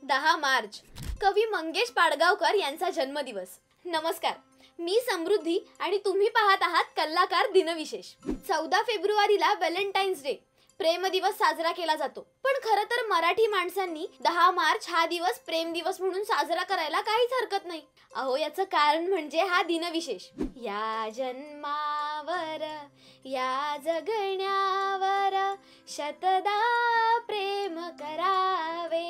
10 मार्च कवी मंगेश पाडगावकर यांचा जन्मदिवस। नमस्कार, मी समृद्धी आणि तुम्ही पाहत आहात कलाकार दिनविशेष। 14 फेब्रुवारीला व्हॅलेंटाईन्स डे प्रेम दिवस साजरा केला जातो, पण खरं तर मराठी माणसांनी 10 मार्च हा दिवस प्रेम दिवस म्हणून साजरा करायला काहीच हरकत नाही। अहो, याचं कारण म्हणजे हा दिनविशेष। या जन्मावर या जगण्यावर शतदा प्रेम करावे,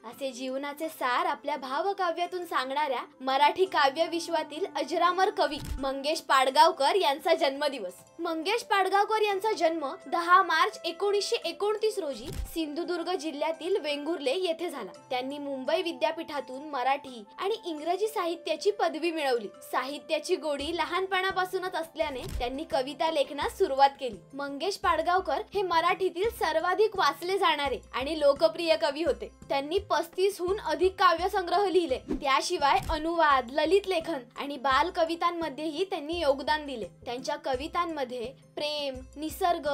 असे जीवनाचे सार आपल्या भावकाव्यातून सांगणाऱ्या मराठी काव्य विश्वातील अजरामर कवी मंगेश पाडगावकर यांचा जन्मदिवस। मंगेश पाडगावकर यांचा जन्म 10 मार्च 1929 रोजी सिंधुदुर्ग जिल्ह्यातील वेंगुर्ले येथे झाला। त्यांनी मुंबई विद्यापीठातून मराठी आणि इंग्रजी साहित्याची पदवी मिळवली। साहित्याची गोडी लहानपणापासूनच असल्याने त्यांनी कविता लेखनास सुरुवात केली। मंगेश पाडगावकर हे मराठीतील सर्वाधिक वाचले जाणारे आणि लोकप्रिय कवी होते। त्यांनी 35हून अधिक काव्यसंग्रह लिहिले। त्याशिवाय अनुवाद, ललित लेखन आणि बाल कवितांमध्येही त्यांनी योगदान दिले। त्यांच्या कवितांमध्ये प्रेम, निसर्ग,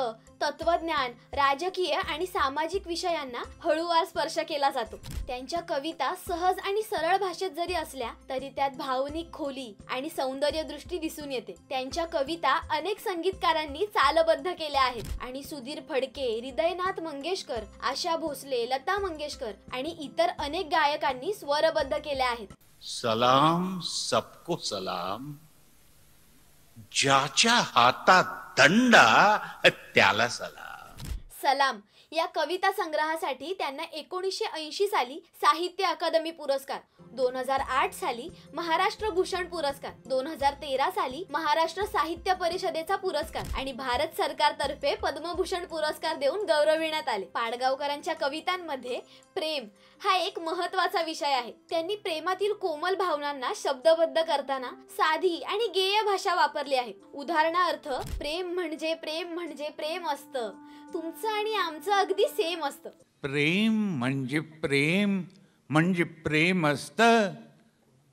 तत्वज्ञान, राजकीय आणि सामाजिक विषयांना हळूवार स्पर्श केला जातो। त्यांच्या कविता सहज आणि सरळ भाषेत जरी असल्या तरी त्यात भावनिक खोली आणि सौंदर्य दृष्टी दिसून येते। त्यांच्या कविता अनेक संगीतकारांनी चालबद्ध केल्या आहेत आणि सुधीर फडके, हृदयनाथ मंगेशकर, आशा भोसले, लता मंगेशकर आणि इतर अनेक गायकांनी स्वरबद्ध केल्या आहेत। सलाम सबको सलाम, ज्याच्या हातात दंडा त्याला सलाम। सलाम या कविता संग्रहासाठी त्यांना 1980 साली साहित्य अकादमी पुरस्कार, 2008 साली महाराष्ट्र भूषण पुरस्कार, 2013 साली महाराष्ट्र साहित्य परिषदेचा पुरस्कार आणि भारत सरकारतर्फे पद्मभूषण पुरस्कार देऊन गौरविण्यात आले। पाडगावकरांच्या कवितांमध्ये प्रेम हा एक महत्त्वाचा विषय आहे। त्यांनी प्रेमातील कोमल भावनांना शब्दबद्ध करताना साधी आणि गेय भाषा वापरली आहे। उदाहरणार्थ, प्रेम म्हणजे प्रेम म्हणजे प्रेम असतं, तुमचं आणि आमचं अगदी सेम असतं। प्रेम म्हणजे प्रेम म्हणजे प्रेम असतं,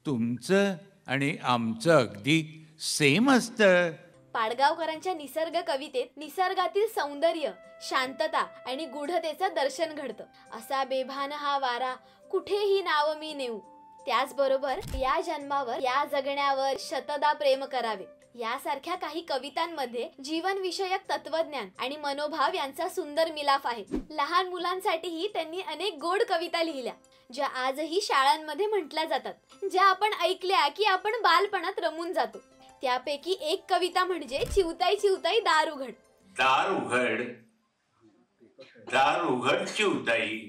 तुमचं आणि आमचं अगदी सेम असतं। पाडगावकरांच्या निसर्ग कवितेत निसर्गातील सौंदर्य, शांतता आणि गूढतेचं दर्शन घडतं। असा बेभान हा वारा, कुठेही नाव मी नेऊ, त्याचबरोबर या जन्मावर या जगण्यावर शतदा प्रेम करावे, यासारख्या काही कवितांमध्ये जीवनविषयक तत्वज्ञान आणि मनोभाव यांचा सुंदर मिलाफ आहे। लहान मुलांसाठीही त्यांनी अनेक गोड कविता लिहिल्या, ज्या आजही शाळांमध्ये म्हटल्या जातात, ज्या आपण ऐकल्या की आपण बालपणात रमून जातो। त्यापैकी एक कविता म्हणजे चिवताई चिवताई दार उघड। दार उघड, दार उघड चिवताई,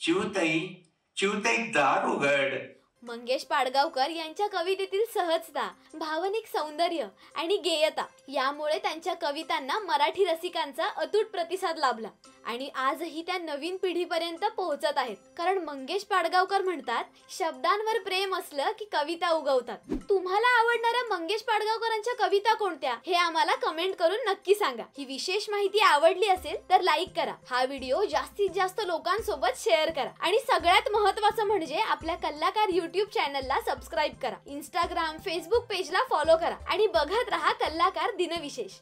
चिवताई चिवताई दार उघड। मंगेश पाडगावकर यांच्या कवितेतील सहजता, भावनिक सौंदर्य आणि गेयता यामुळे त्यांच्या कवितांना मराठी रसिकांचा अतूट प्रतिसाद लाभला आणि आजही त्या नवीन पिढीपर्यंत पोहोचत आहेत। कारण मंगेश पाडगावकर म्हणतात, शब्दांवर प्रेम असलं की कविता उगवतात। तुम्हाला आवडणाऱ्या मंगेश पाडगावकरांच्या कविता कोणत्या हे आम्हाला कमेंट करून नक्की सांगा। ही विशेष माहिती आवडली असेल तर लाईक करा, हा व्हिडिओ जास्तीत जास्त लोकांसोबत शेअर करा आणि सगळ्यात महत्त्वाचं म्हणजे आपल्या कलाकार YouTube चॅनलला सबस्क्राईब करा, इंस्टाग्राम, फेसबुक पेजला फॉलो करा आणि बघत रहा कलाकार दिनविशेष।